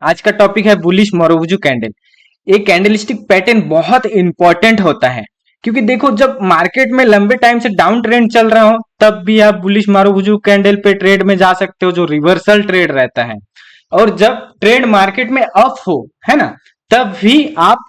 आज का टॉपिक है बुलिश मारुबुजू कैंडल। एक कैंडलस्टिक पैटर्न बहुत इंपॉर्टेंट होता है, क्योंकि देखो जब मार्केट में लंबे टाइम से डाउन ट्रेंड चल रहा हो तब भी आप बुलिश मारुबुजू कैंडल पे ट्रेड में जा सकते हो, जो रिवर्सल ट्रेड रहता है। और जब ट्रेंड मार्केट में अप हो, है ना, तब भी आप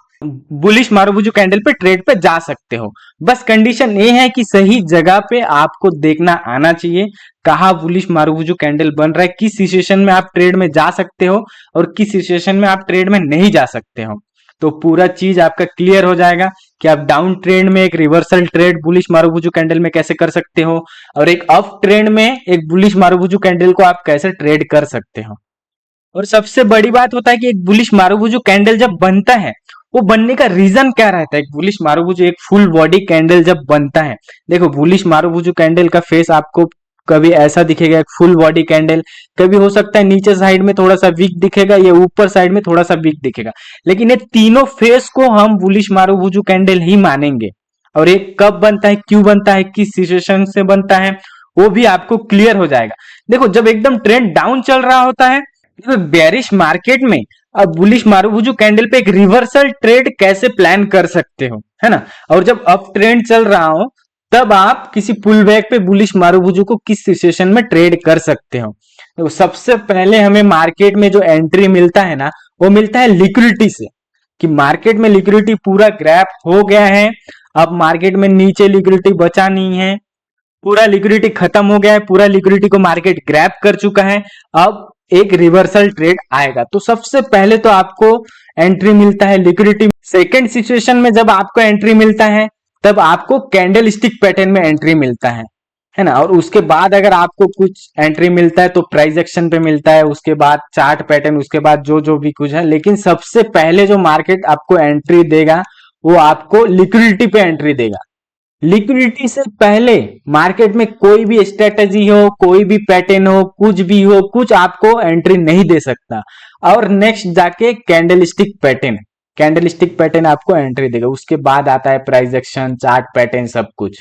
बुलिश मारुबुजू कैंडल पे ट्रेड पे जा सकते हो। बस कंडीशन ये है कि सही जगह पे आपको देखना आना चाहिए, कहाँ बुलिश मारुबुजू कैंडल बन रहा है, किस सिचुएशन में आप ट्रेड में जा सकते हो और किस सिचुएशन में आप ट्रेड में नहीं जा सकते हो। तो पूरा चीज आपका क्लियर हो जाएगा कि आप डाउन ट्रेंड में एक रिवर्सल ट्रेड बुलिश मारुबुजू कैंडल में कैसे कर सकते हो और एक अप ट्रेंड में एक बुलिश मारुबुजू कैंडल को आप कैसे ट्रेड कर सकते हो। और सबसे बड़ी बात होता है कि एक बुलिश मारुबुजू कैंडल जब बनता है, वो बनने का रीजन क्या रहता है। एक बुलिश मारुबुजू एक फुल बॉडी कैंडल जब बनता है, देखो बुलिश मारुबुजू कैंडल का फेस आपको कभी ऐसा दिखेगा, एक फुल बॉडी कैंडल, कभी हो सकता है नीचे साइड में थोड़ा सा वीक दिखेगा या ऊपर साइड में थोड़ा सा वीक दिखेगा, लेकिन ये तीनों फेस को हम बुलिश मारुबुजू कैंडल ही मानेंगे। और ये कब बनता है, क्यों बनता है, किस सिचुएशन से बनता है, वो भी आपको क्लियर हो जाएगा। देखो जब एकदम ट्रेंड डाउन चल रहा होता है, तो बेरिश मार्केट में अब बुलिश मारुबुजू कैंडल पे एक रिवर्सल ट्रेड कैसे प्लान कर सकते हो, है ना। और जब अप ट्रेंड चल रहा हो तब आप किसी पुल बैक पे बुलिश मारुबुजू को किस सिचुएशन में ट्रेड कर सकते हो। तो सबसे पहले हमें मार्केट में जो एंट्री मिलता है ना, वो मिलता है लिक्विडिटी से, कि मार्केट में लिक्विडिटी पूरा ग्रैप हो गया है, अब मार्केट में नीचे लिक्विडिटी बचा नहीं है, पूरा लिक्विडिटी खत्म हो गया है, पूरा लिक्विडिटी को मार्केट ग्रैब कर चुका है। अब एक रिवर्सल ट्रेड आएगा, तो सबसे पहले तो आपको एंट्री मिलता है लिक्विडिटी। सेकेंड सिचुएशन में जब आपको एंट्री मिलता है तब आपको कैंडल स्टिक पैटर्न में एंट्री मिलता है ना। और उसके बाद अगर आपको कुछ एंट्री मिलता है तो प्राइस एक्शन पे मिलता है, उसके बाद चार्ट पैटर्न, उसके बाद जो जो भी कुछ है। लेकिन सबसे पहले जो मार्केट आपको एंट्री देगा वो आपको लिक्विडिटी पे एंट्री देगा। लिक्विडिटी से पहले मार्केट में कोई भी स्ट्रेटेजी हो, कोई भी पैटर्न हो, कुछ भी हो, कुछ आपको एंट्री नहीं दे सकता। और नेक्स्ट जाके कैंडल स्टिक पैटर्न आपको एंट्री देगा। उसके बाद आता है प्राइस एक्शन, चार्ट पैटर्न, सब कुछ।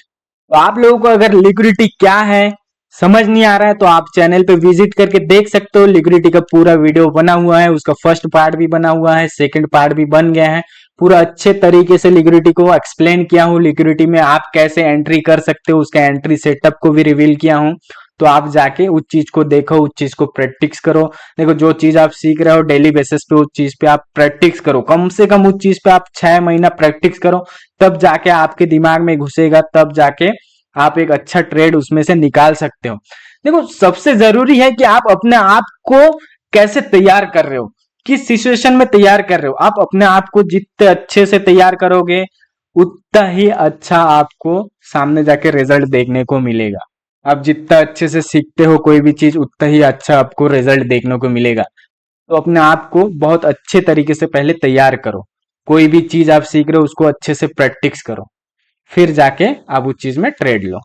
तो आप लोगों को अगर लिक्विडिटी क्या है समझ नहीं आ रहा है तो आप चैनल पे विजिट करके देख सकते हो। लिक्विडिटी का पूरा वीडियो बना हुआ है, उसका फर्स्ट पार्ट भी बना हुआ है, सेकंड पार्ट भी बन गया है। पूरा अच्छे तरीके से लिक्विडिटी को एक्सप्लेन किया हूँ, लिक्विडिटी में आप कैसे एंट्री कर सकते हो, उसका एंट्री सेटअप को भी रिवील किया हूँ। तो आप जाके उस चीज को देखो, उस चीज को प्रैक्टिस करो। देखो जो चीज आप सीख रहे हो डेली बेसिस पे, उस चीज पे आप प्रैक्टिस करो, कम से कम उस चीज पे आप 6 महीना प्रैक्टिस करो, तब जाके आपके दिमाग में घुसेगा, तब जाके आप एक अच्छा ट्रेड उसमें से निकाल सकते हो। देखो सबसे जरूरी है कि आप अपने आप को कैसे तैयार कर रहे हो, किस सिचुएशन में तैयार कर रहे हो। आप अपने आप को जितने अच्छे से तैयार करोगे उतना ही अच्छा आपको सामने जाके रिजल्ट देखने को मिलेगा। आप जितना अच्छे से सीखते हो कोई भी चीज, उतना ही अच्छा आपको रिजल्ट देखने को मिलेगा। तो अपने आप को बहुत अच्छे तरीके से पहले तैयार करो। कोई भी चीज आप सीख रहे हो उसको अच्छे से प्रैक्टिस करो, फिर जाके आप उस चीज में ट्रेड लो।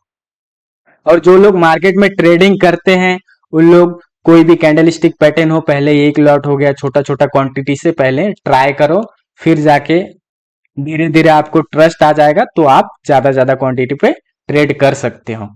और जो लोग मार्केट में ट्रेडिंग करते हैं उन लोग कोई भी कैंडल स्टिक पैटर्न हो, पहले एक लॉट हो गया, छोटा छोटा क्वांटिटी से पहले ट्राई करो, फिर जाके धीरे धीरे आपको ट्रस्ट आ जाएगा तो आप ज्यादा ज्यादा क्वांटिटी पे ट्रेड कर सकते हो।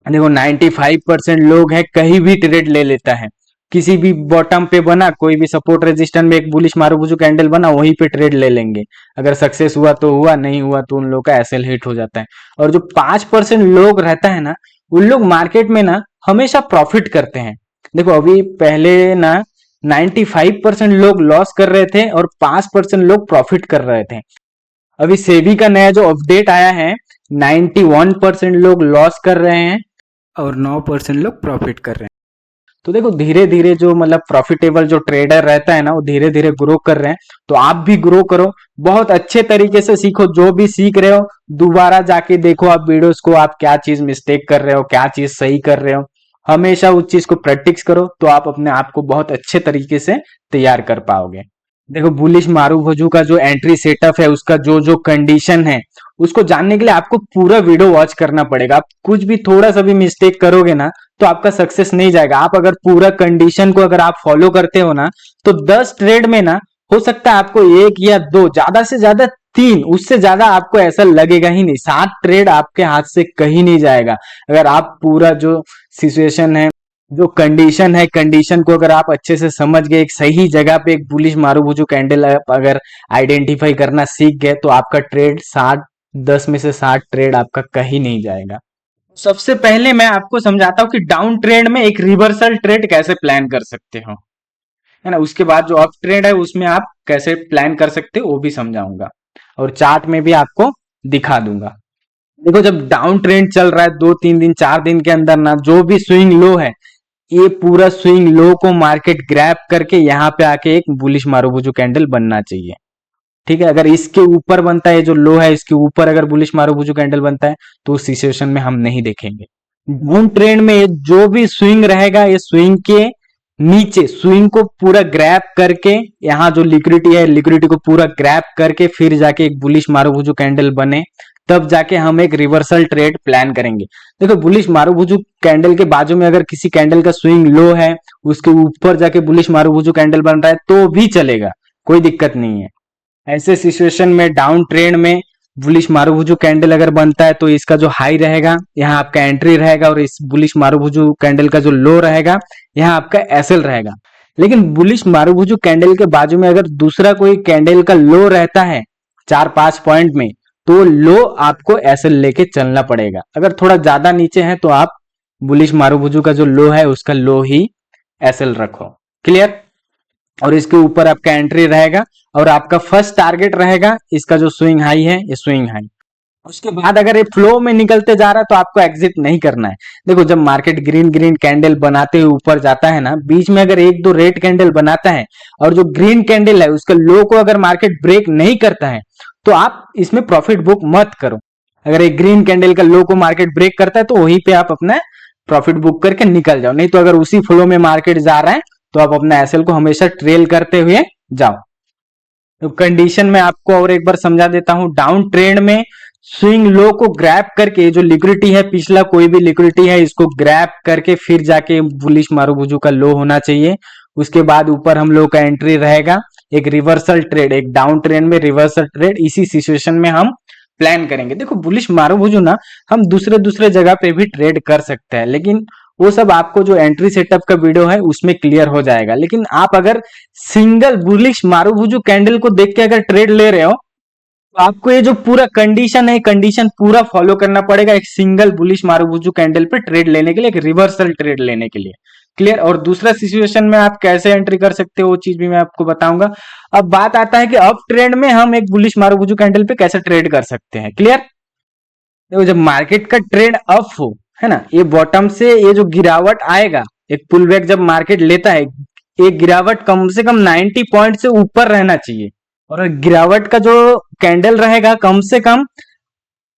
देखो 95% लोग है कहीं भी ट्रेड ले लेता है, किसी भी बॉटम पे बना, कोई भी सपोर्ट रेजिस्टेंस में एक बुलिश मारुबुजू कैंडल बना, वहीं पे ट्रेड ले लेंगे। अगर सक्सेस हुआ तो हुआ, नहीं हुआ तो उन लोग का एसएल हिट हो जाता है। और जो 5% लोग रहता है ना, उन लोग मार्केट में ना हमेशा प्रॉफिट करते हैं। देखो अभी पहले ना 95% लोग लॉस कर रहे थे और 5% लोग प्रॉफिट कर रहे थे। अभी सेबी का नया जो अपडेट आया है, 91% लोग लॉस कर रहे हैं और 9% लोग प्रॉफिट कर रहे हैं। तो देखो धीरे धीरे जो मतलब प्रॉफिटेबल जो ट्रेडर रहता है ना, वो धीरे धीरे ग्रो कर रहे हैं। तो आप भी ग्रो करो, बहुत अच्छे तरीके से सीखो। जो भी सीख रहे हो दोबारा जाके देखो आप वीडियोस को, आप क्या चीज मिस्टेक कर रहे हो, क्या चीज सही कर रहे हो। हमेशा उस चीज को प्रैक्टिस करो तो आप अपने आप को बहुत अच्छे तरीके से तैयार कर पाओगे। देखो बुलिश मारुबुजू का जो एंट्री सेटअप है, उसका जो जो कंडीशन है, उसको जानने के लिए आपको पूरा वीडियो वॉच करना पड़ेगा। आप कुछ भी थोड़ा सा भी मिस्टेक करोगे ना तो आपका सक्सेस नहीं जाएगा। आप अगर पूरा कंडीशन को अगर आप फॉलो करते हो ना, तो 10 ट्रेड में ना हो सकता है आपको एक या दो, ज्यादा से ज्यादा 3, उससे ज्यादा आपको ऐसा लगेगा ही नहीं। 7 ट्रेड आपके हाथ से कहीं नहीं जाएगा अगर आप पूरा जो सिचुएशन है जो कंडीशन है, कंडीशन को अगर आप अच्छे से समझ गए, एक सही जगह पे एक बुलिश मारुबुजू कैंडल आप अगर आइडेंटिफाई करना सीख गए, तो आपका ट्रेड 60 10 में से 60 ट्रेड आपका कहीं नहीं जाएगा। सबसे पहले मैं आपको समझाता हूँ कि डाउन ट्रेंड में एक रिवर्सल ट्रेड कैसे प्लान कर सकते हो, है ना। उसके बाद जो अप ट्रेंड है उसमें आप कैसे प्लान कर सकते हो वो भी समझाऊंगा, और चार्ट में भी आपको दिखा दूंगा। देखो, जब डाउन ट्रेंड चल रहा है 2 3 दिन 4 दिन के अंदर ना, जो भी स्विंग लो है, ये पूरा स्विंग लो को मार्केट ग्रैब करके यहाँ पे आके एक बुलिश मारुबुजू कैंडल बनना चाहिए। ठीक है, अगर इसके ऊपर बनता है, जो लो है इसके ऊपर अगर बुलिश मारुबुजू कैंडल बनता है, तो उस सिचुएशन में हम नहीं देखेंगे। डाउन ट्रेंड में जो भी स्विंग रहेगा, ये स्विंग के नीचे स्विंग को पूरा ग्रैब करके, यहाँ जो लिक्विडिटी है लिक्विडिटी को पूरा ग्रैब करके फिर जाके एक बुलिश मारुबुजू कैंडल बने, तब जाके हम एक रिवर्सल ट्रेड प्लान करेंगे। देखो, बुलिश मारुबुजू कैंडल के बाजू में अगर किसी कैंडल का स्विंग लो है, उसके ऊपर जाके बुलिश मारुबुजू कैंडल बन रहा है तो भी चलेगा, कोई दिक्कत नहीं है। ऐसे सिचुएशन में डाउन ट्रेंड में बुलिश मारुबुजू कैंडल अगर बनता है, तो इसका जो हाई रहेगा यहाँ आपका एंट्री रहेगा, और इस बुलिश मारुबुजू कैंडल का जो लो रहेगा यहाँ आपका एसएल रहेगा। लेकिन बुलिश मारुबुजू कैंडल के बाजू में अगर दूसरा कोई कैंडल का लो रहता है 4 5 पॉइंट में, तो लो आपको एसएल लेके चलना पड़ेगा। अगर थोड़ा ज्यादा नीचे है तो आप बुलिश मारुबुजू का जो लो है उसका लो ही एसएल रखो। क्लियर? और इसके ऊपर आपका एंट्री रहेगा, और आपका फर्स्ट टारगेट रहेगा इसका जो स्विंग हाई है, ये स्विंग हाई। उसके बाद अगर ये फ्लो में निकलते जा रहा है तो आपको एग्जिट नहीं करना है। देखो, जब मार्केट ग्रीन ग्रीन कैंडल बनाते हुए ऊपर जाता है ना, बीच में अगर 1 2 रेड कैंडल बनाता है, और जो ग्रीन कैंडल है उसका लो को अगर मार्केट ब्रेक नहीं करता है, तो आप इसमें प्रॉफिट बुक मत करो। अगर एक ग्रीन कैंडल का लो को मार्केट ब्रेक करता है तो वहीं पे आप अपना प्रॉफिट बुक करके निकल जाओ। नहीं तो अगर उसी फ्लो में मार्केट जा रहा है तो आप अपना एसएल को हमेशा ट्रेल करते हुए जाओ। तो कंडीशन में आपको और एक बार समझा देता हूं। डाउन ट्रेंड में स्विंग लो को ग्रैब करके, जो लिक्विडिटी है पिछला कोई भी लिक्विडिटी है इसको ग्रैब करके फिर जाके बुलिश मारुबुजू का लो होना चाहिए। उसके बाद ऊपर हम लोग का एंट्री रहेगा एक रिवर्सल ट्रेड, एक डाउन ट्रेंड में रिवर्सल ट्रेड, इसी सिचुएशन में हम प्लान करेंगे। देखो, बुलिश मारुबुजू ना हम दूसरे दूसरे जगह पे भी ट्रेड कर सकते हैं, लेकिन वो सब आपको जो एंट्री सेटअप का वीडियो है उसमें क्लियर हो जाएगा। लेकिन आप अगर सिंगल बुलिश मारुबुजू कैंडल को देख के अगर ट्रेड ले रहे हो, तो आपको ये जो पूरा कंडीशन है, कंडीशन पूरा फॉलो करना पड़ेगा एक सिंगल बुलिश मारुबुजू कैंडल पे ट्रेड लेने के लिए, एक रिवर्सल ट्रेड लेने के लिए। क्लियर? और दूसरा सिचुएशन में आप कैसे एंट्री कर सकते हो वो चीज भी मैं आपको बताऊंगा। अब बात आता है कि अप ट्रेंड में हम एक बुलिश मारुबुजू कैंडल पे कैसे ट्रेड कर सकते हैं। क्लियर? देखो, जब मार्केट का ट्रेंड अप हो, है ना, ये बॉटम से ये जो गिरावट आएगा, एक पुल बैक जब मार्केट लेता है, एक गिरावट कम से कम 90 पॉइंट से ऊपर रहना चाहिए, और गिरावट का जो कैंडल रहेगा कम से कम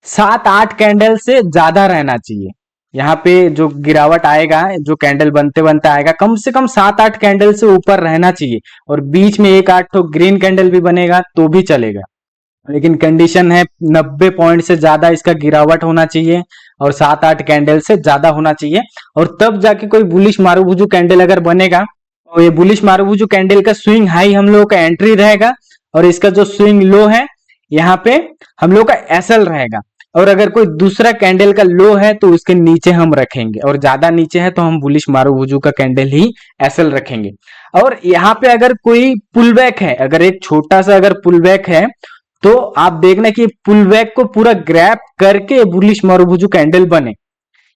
7 8 कैंडल से ज्यादा रहना चाहिए। यहाँ पे जो गिरावट आएगा, जो कैंडल बनते बनते आएगा, कम से कम 7 8 कैंडल से ऊपर रहना चाहिए, और बीच में 1 8 तो ग्रीन कैंडल भी बनेगा तो भी चलेगा। लेकिन कंडीशन है 90 पॉइंट से ज्यादा इसका गिरावट होना चाहिए, और 7 8 कैंडल से ज्यादा होना चाहिए, और तब जाके कोई बुलिश मारुबुजू कैंडल अगर बनेगा, तो ये बुलिश मारुबुजू कैंडल का स्विंग हाई हम लोगों का एंट्री रहेगा, और इसका जो स्विंग लो है यहाँ पे हम लोग का एसएल रहेगा। और अगर कोई दूसरा कैंडल का लो है तो उसके नीचे हम रखेंगे, और ज्यादा नीचे है तो हम बुलिश मारुबुजू का कैंडल ही एसएल रखेंगे। और यहाँ पे अगर कोई पुल बैक है, अगर एक छोटा सा अगर पुल बैक है, तो आप देखना कि पुल बैक को पूरा ग्रैब करके बुलिश मारुबुजू कैंडल बने,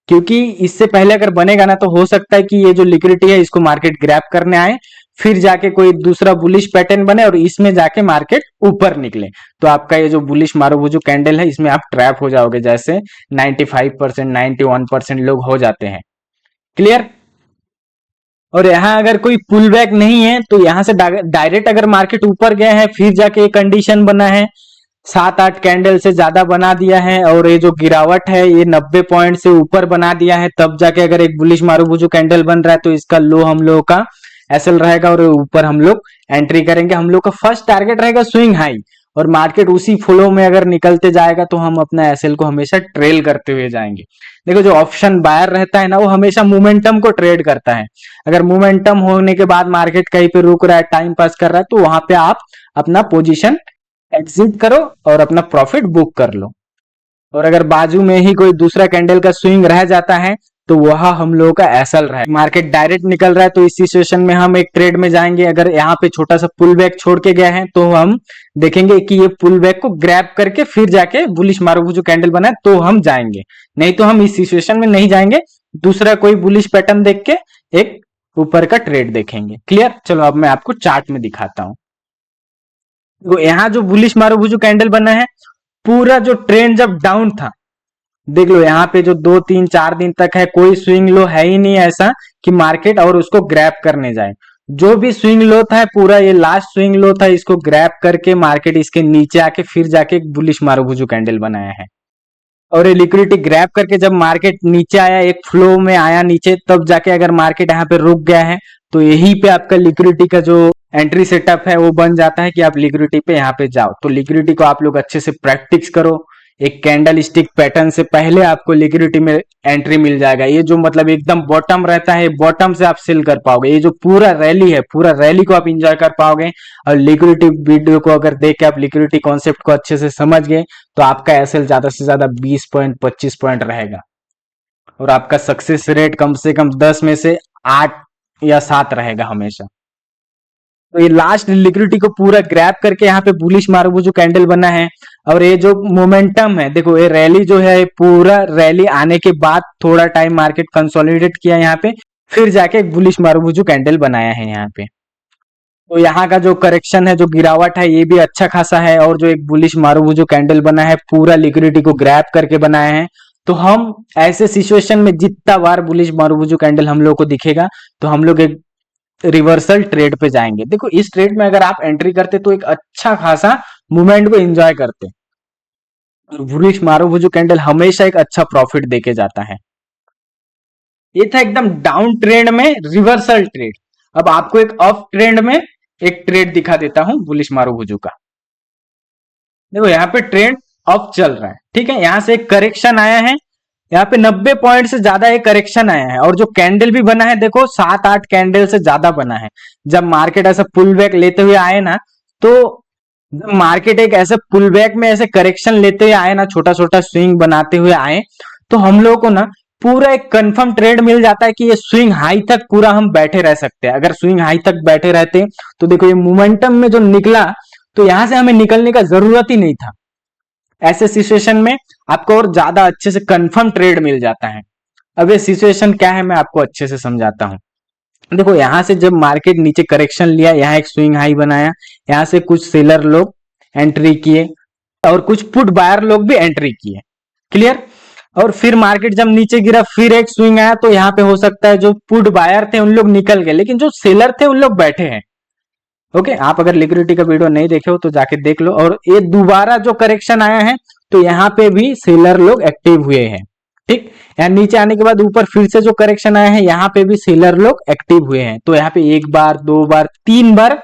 क्योंकि इससे पहले अगर बनेगा ना तो हो सकता है कि ये जो लिक्विडिटी है इसको मार्केट ग्रैब करने आए, फिर जाके कोई दूसरा बुलिश पैटर्न बने और इसमें जाके मार्केट ऊपर निकले, तो आपका ये जो बुलिश मारुबुजू कैंडल है इसमें आप ट्रैप हो जाओगे, जैसे 95% 91% लोग हो जाते हैं। क्लियर? और यहाँ अगर कोई पुल बैक नहीं है तो यहाँ से डायरेक्ट अगर मार्केट ऊपर गए हैं, फिर जाके कंडीशन बना है 7 8 कैंडल से ज्यादा बना दिया है, और ये जो गिरावट है ये 90 पॉइंट से ऊपर बना दिया है, तब जाके अगर एक बुलिश मारुबुजू कैंडल बन रहा है तो इसका लो हम लोगों का एसएल रहेगा, और ऊपर हम लोग एंट्री करेंगे। हम लोग का फर्स्ट टारगेट रहेगा स्विंग हाई, और मार्केट उसी फ्लो में अगर निकलते जाएगा तो हम अपना एसएल को हमेशा ट्रेल करते हुए जाएंगे। देखो, जो ऑप्शन बायर रहता है ना, वो हमेशा मोमेंटम को ट्रेड करता है। अगर मोमेंटम होने के बाद मार्केट कहीं पे रुक रहा है, टाइम पास कर रहा है, तो वहां पे आप अपना पोजीशन एग्जिट करो और अपना प्रॉफिट बुक कर लो। और अगर बाजू में ही कोई दूसरा कैंडल का स्विंग रह जाता है तो वह हम लोगों का एसएल रहा है। मार्केट डायरेक्ट निकल रहा है तो इस सिचुएशन में हम एक ट्रेड में जाएंगे। अगर यहाँ पे छोटा सा पुल बैक छोड़ के गया है तो हम देखेंगे कि ये पुल बैक को ग्रैब करके फिर जाके बुलिश मारुबुजू कैंडल बना है तो हम जाएंगे, नहीं तो हम इस सिचुएशन में नहीं जाएंगे। दूसरा कोई बुलिश पैटर्न देख के एक ऊपर का ट्रेड देखेंगे। क्लियर? चलो अब मैं आपको चार्ट में दिखाता हूं। तो यहाँ जो बुलिश मारुबुजू कैंडल बना है, पूरा जो ट्रेंड जब डाउन था, देख लो यहाँ पे जो 2 3 4 दिन तक है, कोई स्विंग लो है ही नहीं ऐसा कि मार्केट और उसको ग्रैब करने जाए। जो भी स्विंग लो था पूरा ये लास्ट स्विंग लो था, इसको ग्रैब करके मार्केट इसके नीचे आके फिर जाके एक बुलिश मारुबुजू कैंडल बनाया है। और ये लिक्विडिटी ग्रैब करके जब मार्केट नीचे आया, एक फ्लो में आया नीचे, तब जाके अगर मार्केट यहाँ पे रुक गया है तो यही पे आपका लिक्विडिटी का जो एंट्री सेटअप है वो बन जाता है कि आप लिक्विडिटी पे यहाँ पे जाओ। तो लिक्विडिटी को आप लोग अच्छे से प्रैक्टिस करो। एक कैंडल स्टिक पैटर्न से पहले आपको लिक्विडिटी में एंट्री मिल जाएगा। ये जो मतलब एकदम बॉटम रहता है, बॉटम से आप सेल कर पाओगे। ये जो पूरा रैली है, पूरा रैली को आप इंजॉय कर पाओगे। और लिक्विडिटी वीडियो को अगर देख के आप लिक्विडिटी कॉन्सेप्ट को अच्छे से समझ गए तो आपका एसएल ज्यादा से ज्यादा 20 पॉइंट 25 पॉइंट रहेगा और आपका सक्सेस रेट कम से कम 10 में से 8 या 7 रहेगा हमेशा। तो ये लास्ट लिक्विडिटी को पूरा ग्रैब करके यहाँ पे बुलिश मारुबुजू कैंडल बना है। और ये जो मोमेंटम है, देखो ये रैली जो है, पूरा रैली आने के बाद थोड़ा टाइम मार्केट कंसोलिडेट किया यहाँ पे, फिर जाके एक बुलिश मारुबुजू कैंडल बनाया है यहाँ पे। तो यहाँ का जो करेक्शन है, जो गिरावट है, ये भी अच्छा खासा है। और जो एक बुलिश मारुबुजू कैंडल बना है, पूरा लिक्विडिटी को ग्रैब करके बनाया है। तो हम ऐसे सिचुएशन में जितना बार बुलिश मारुबुजू कैंडल हम लोग को दिखेगा तो हम लोग एक रिवर्सल ट्रेड पे जाएंगे। देखो इस ट्रेड में अगर आप एंट्री करते तो एक अच्छा खासा मूवमेंट को एंजॉय करते। बुलिश मारुबुजू कैंडल हमेशा एक अच्छा प्रॉफिट देके जाता है। ये था एकदम डाउन ट्रेंड में रिवर्सल ट्रेड। अब आपको एक अप ट्रेंड में एक ट्रेड दिखा देता हूं बुलिश मारुबुजू का। देखो यहाँ पे ट्रेंड अप चल रहा है, ठीक है। यहाँ से एक करेक्शन आया है, यहाँ पे 90 पॉइंट से ज्यादा एक करेक्शन आया है। और जो कैंडल भी बना है, देखो 7 8 कैंडल से ज्यादा बना है। जब मार्केट ऐसा पुल बैक लेते हुए आए ना, तो जब मार्केट एक ऐसे पुल बैक में ऐसे करेक्शन लेते हुए आए ना, छोटा छोटा स्विंग बनाते हुए आए, तो हम लोगों को ना पूरा एक कंफर्म ट्रेड मिल जाता है कि ये स्विंग हाई तक पूरा हम बैठे रह सकते हैं। अगर स्विंग हाई तक बैठे रहते तो देखो ये मोमेंटम में जो निकला, तो यहां से हमें निकलने का जरूरत ही नहीं था। ऐसे सिचुएशन में आपको और ज्यादा अच्छे से कंफर्म ट्रेड मिल जाता है। अब ये सिचुएशन क्या है मैं आपको अच्छे से समझाता हूं। देखो यहां से जब मार्केट नीचे करेक्शन लिया, यहाँ एक स्विंग हाई बनाया, यहाँ से कुछ सेलर लोग एंट्री किए और कुछ पुट बायर लोग भी एंट्री किए। क्लियर? और फिर मार्केट जब नीचे गिरा, फिर एक स्विंग आया, तो यहाँ पे हो सकता है जो पुट बायर थे उन लोग निकल गए, लेकिन जो सेलर थे उन लोग बैठे हैं। ओके, आप अगर लिक्विडिटी का वीडियो नहीं देखे हो तो जाके देख लो। और ये दोबारा जो करेक्शन आया है तो यहाँ पे भी सेलर लोग एक्टिव हुए हैं, ठीक। यहाँ नीचे आने के बाद ऊपर फिर से जो करेक्शन आया है, यहाँ पे भी सेलर लोग एक्टिव हुए हैं। तो यहाँ पे 1 बार 2 बार 3 बार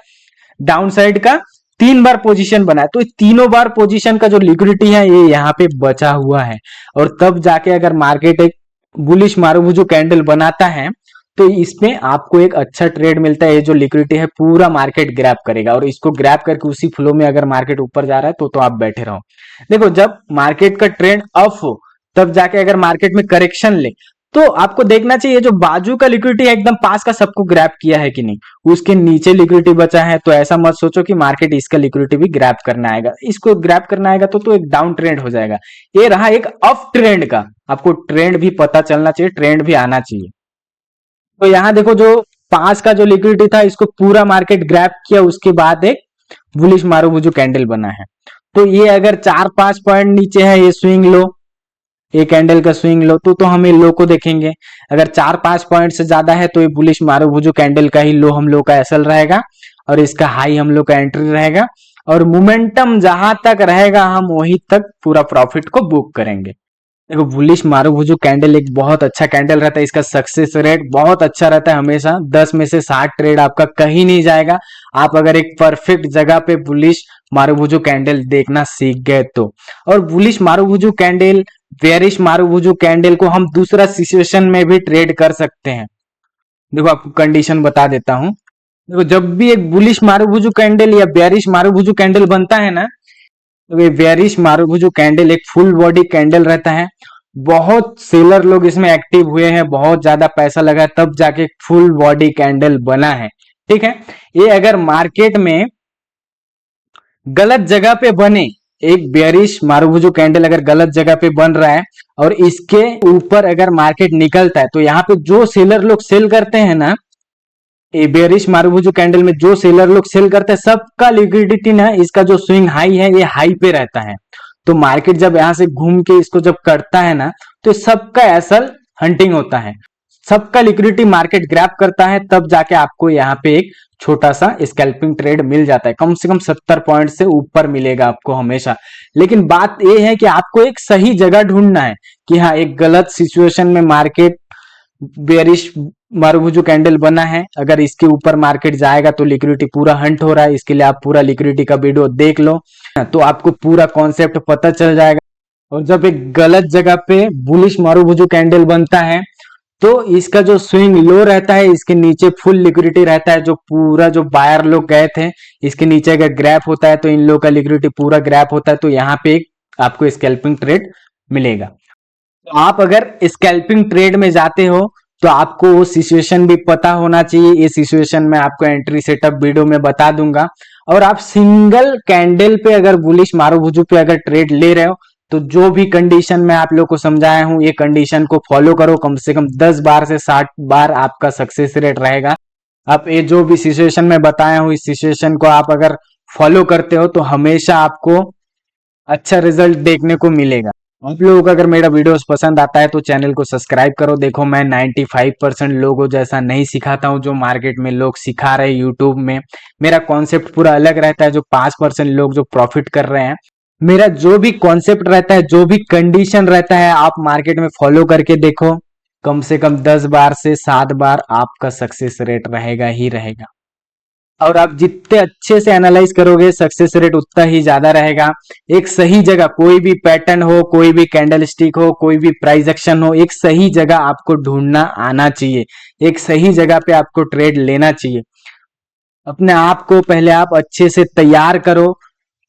डाउन साइड का 3 बार पोजीशन बना है। तो तीनों बार पोजीशन का जो लिक्विडिटी है ये यहाँ पे बचा हुआ है। और तब जाके अगर मार्केट एक बुलिश मारुबुजू कैंडल बनाता है तो इसमें आपको एक अच्छा ट्रेड मिलता है। ये जो लिक्विडिटी है पूरा मार्केट ग्रैब करेगा और इसको ग्रैब करके उसी फ्लो में अगर मार्केट ऊपर जा रहा है तो आप बैठे रहो। देखो जब मार्केट का ट्रेंड अप हो तब जाके अगर मार्केट में करेक्शन ले तो आपको देखना चाहिए जो बाजू का लिक्विडिटी है एकदम पास का सबको ग्रैब किया है कि नहीं, उसके नीचे लिक्विडिटी बचा है। तो ऐसा मत सोचो कि मार्केट इसका लिक्विडिटी भी ग्रैब करना आएगा, इसको ग्रैब करना आएगा तो एक डाउन ट्रेंड हो जाएगा। ये रहा एक अप ट्रेंड का, आपको ट्रेंड भी पता चलना चाहिए, ट्रेंड भी आना चाहिए। तो यहाँ देखो जो पास का जो लिक्विडिटी था इसको पूरा मार्केट ग्रैब किया, उसके बाद एक बुलिश मारुबुजू कैंडल बना है। तो ये अगर 4 5 पॉइंट नीचे है, ये स्विंग लो, ये कैंडल का स्विंग लो, तो हम ये लो को देखेंगे। अगर 4 5 पॉइंट से ज्यादा है तो ये बुलिश मारुबुजू कैंडल का ही लो हम लोग का एसएल रहेगा और इसका हाई हम लोग का एंट्री रहेगा। और मोमेंटम जहां तक रहेगा हम वहीं तक पूरा प्रॉफिट को बुक करेंगे। देखो बुलिश मारुबुजू कैंडल एक बहुत अच्छा कैंडल रहता है, इसका सक्सेस रेट बहुत अच्छा रहता है हमेशा। 10 में से 60 ट्रेड आपका कहीं नहीं जाएगा, आप अगर एक परफेक्ट जगह पे बुलिश मारुबुजू कैंडल देखना सीख गए तो। और बुलिश मारुबुजू कैंडल, बेयरिश मारुबुजू कैंडल को हम दूसरा सिचुएशन में भी ट्रेड कर सकते हैं। देखो आपको कंडीशन बता देता हूं। देखो जब भी एक बुलिश मारुबुजू कैंडल या बेयरिश मारुबुजू कैंडल बनता है ना, तो ये बेयरिश मारुबुजू कैंडल एक फुल बॉडी कैंडल रहता है बहुत सेलर लोग इसमें एक्टिव हुए हैं, बहुत ज्यादा पैसा लगा है, तब जाके फुल बॉडी कैंडल बना है। ठीक है, ये अगर मार्केट में गलत जगह पे बने, एक बेयरिश मारुबुजू कैंडल अगर गलत जगह पे बन रहा है और इसके ऊपर अगर मार्केट निकलता है, तो यहाँ पे जो सेलर लोग सेल करते हैं ना, ये बेयरिश मारुबुजू कैंडल में जो सेलर लोग सेल करते हैं, सबका लिक्विडिटी ना, इसका जो स्विंग हाई है ये हाई पे रहता है। तो मार्केट जब यहां से घूम के इसको जब करता है ना, तो सबका असल हंटिंग होता है, सबका लिक्विडिटी मार्केट ग्रैब करता है, तब जाके आपको यहाँ पे एक छोटा सा स्कैल्पिंग ट्रेड मिल जाता है। कम से कम 70 पॉइंट से ऊपर मिलेगा आपको हमेशा। लेकिन बात यह है कि आपको एक सही जगह ढूंढना है कि हाँ, एक गलत सिचुएशन में मार्केट बेरिश मारुबुजू कैंडल बना है, अगर इसके ऊपर मार्केट जाएगा तो लिक्विडिटी पूरा हंट हो रहा है, इसके लिए आप पूरा लिक्विडिटी का वीडियो देख लो, तो आपको पूरा कॉन्सेप्ट पता चल जाएगा। और जब एक गलत जगह पे बुलिश मारुबुजू कैंडल बनता है, तो इसका जो स्विंग लो रहता है, इसके नीचे फुल लिक्विडिटी रहता है, जो पूरा जो बायर लोग गए थे, इसके नीचे अगर ग्रैप होता है तो इन लोग का लिक्विडिटी पूरा ग्रैप होता है, तो यहाँ पे आपको स्कैल्पिंग ट्रेड मिलेगा। तो आप अगर स्कैल्पिंग ट्रेड में जाते हो तो आपको वो सिचुएशन भी पता होना चाहिए। ये सिचुएशन में आपको एंट्री सेटअप वीडियो में बता दूंगा। और आप सिंगल कैंडल पे अगर बुलिश मारुबुजू पे अगर ट्रेड ले रहे हो, तो जो भी कंडीशन मैं आप लोग को समझाया हूं, ये कंडीशन को फॉलो करो, कम से कम 10 बार से 60 बार आपका सक्सेस रेट रहेगा। आप ये जो भी सिचुएशन में बताया हूं, इस सिचुएशन को आप अगर फॉलो करते हो तो हमेशा आपको अच्छा रिजल्ट देखने को मिलेगा। आप लोगों को अगर मेरा वीडियोस पसंद आता है तो चैनल को सब्सक्राइब करो। देखो, मैं 95% लोगों जैसा नहीं सिखाता हूं जो मार्केट में लोग सिखा रहे हैं यूट्यूब में। मेरा कॉन्सेप्ट पूरा अलग रहता है। जो 5% लोग जो प्रॉफिट कर रहे हैं, मेरा जो भी कॉन्सेप्ट रहता है, जो भी कंडीशन रहता है, आप मार्केट में फॉलो करके देखो, कम से कम 10 बार से 7 बार आपका सक्सेस रेट रहेगा ही रहेगा। और आप जितने अच्छे से एनालाइज करोगे, सक्सेस रेट उतना ही ज्यादा रहेगा। एक सही जगह, कोई भी पैटर्न हो, कोई भी कैंडल स्टिक हो, कोई भी प्राइस एक्शन हो, एक सही जगह आपको ढूंढना आना चाहिए। एक सही जगह पे आपको ट्रेड लेना चाहिए। अपने आप को पहले आप अच्छे से तैयार करो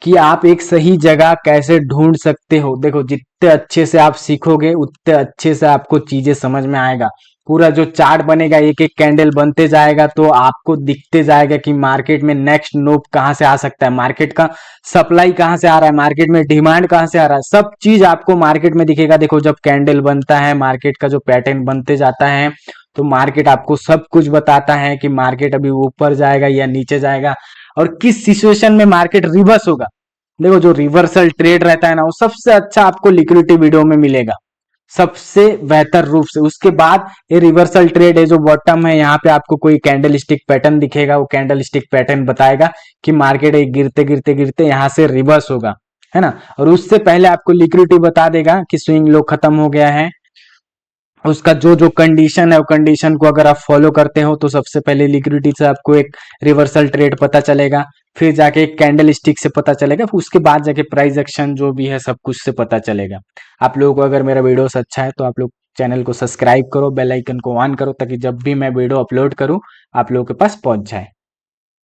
कि आप एक सही जगह कैसे ढूंढ सकते हो। देखो, जितने अच्छे से आप सीखोगे, उतने अच्छे से आपको चीजें समझ में आएगा। पूरा जो चार्ट बनेगा, एक एक कैंडल बनते जाएगा, तो आपको दिखते जाएगा कि मार्केट में नेक्स्ट नोब कहां से आ सकता है, मार्केट का सप्लाई कहां से आ रहा है, मार्केट में डिमांड कहां से आ रहा है, सब चीज आपको मार्केट में दिखेगा। देखो, जब कैंडल बनता है, मार्केट का जो पैटर्न बनते जाता है, तो मार्केट आपको सब कुछ बताता है कि मार्केट अभी ऊपर जाएगा या नीचे जाएगा, और किस सिचुएशन में मार्केट रिवर्स होगा। देखो, जो रिवर्सल ट्रेड रहता है ना, वो सबसे अच्छा आपको लिक्विडिटी वीडियो में मिलेगा, सबसे बेहतर रूप से। उसके बाद ये रिवर्सल ट्रेड है, जो बॉटम है, यहाँ पे आपको कोई कैंडल स्टिक पैटर्न दिखेगा, वो कैंडल स्टिक पैटर्न बताएगा कि मार्केट एक गिरते गिरते गिरते यहाँ से रिवर्स होगा, है ना। और उससे पहले आपको लिक्विडिटी बता देगा कि स्विंग लो खत्म हो गया है। उसका जो जो कंडीशन है, वो कंडीशन को अगर आप फॉलो करते हो, तो सबसे पहले लिक्विडिटी से आपको एक रिवर्सल ट्रेड पता चलेगा, फिर जाके एक कैंडल स्टिक से पता चलेगा, फिर उसके बाद जाके प्राइस एक्शन जो भी है सब कुछ से पता चलेगा। आप लोगों को अगर मेरा वीडियो अच्छा है तो आप लोग चैनल को सब्सक्राइब करो, बेल आइकन को ऑन करो, ताकि जब भी मैं वीडियो अपलोड करूं आप लोगों के पास पहुंच जाए।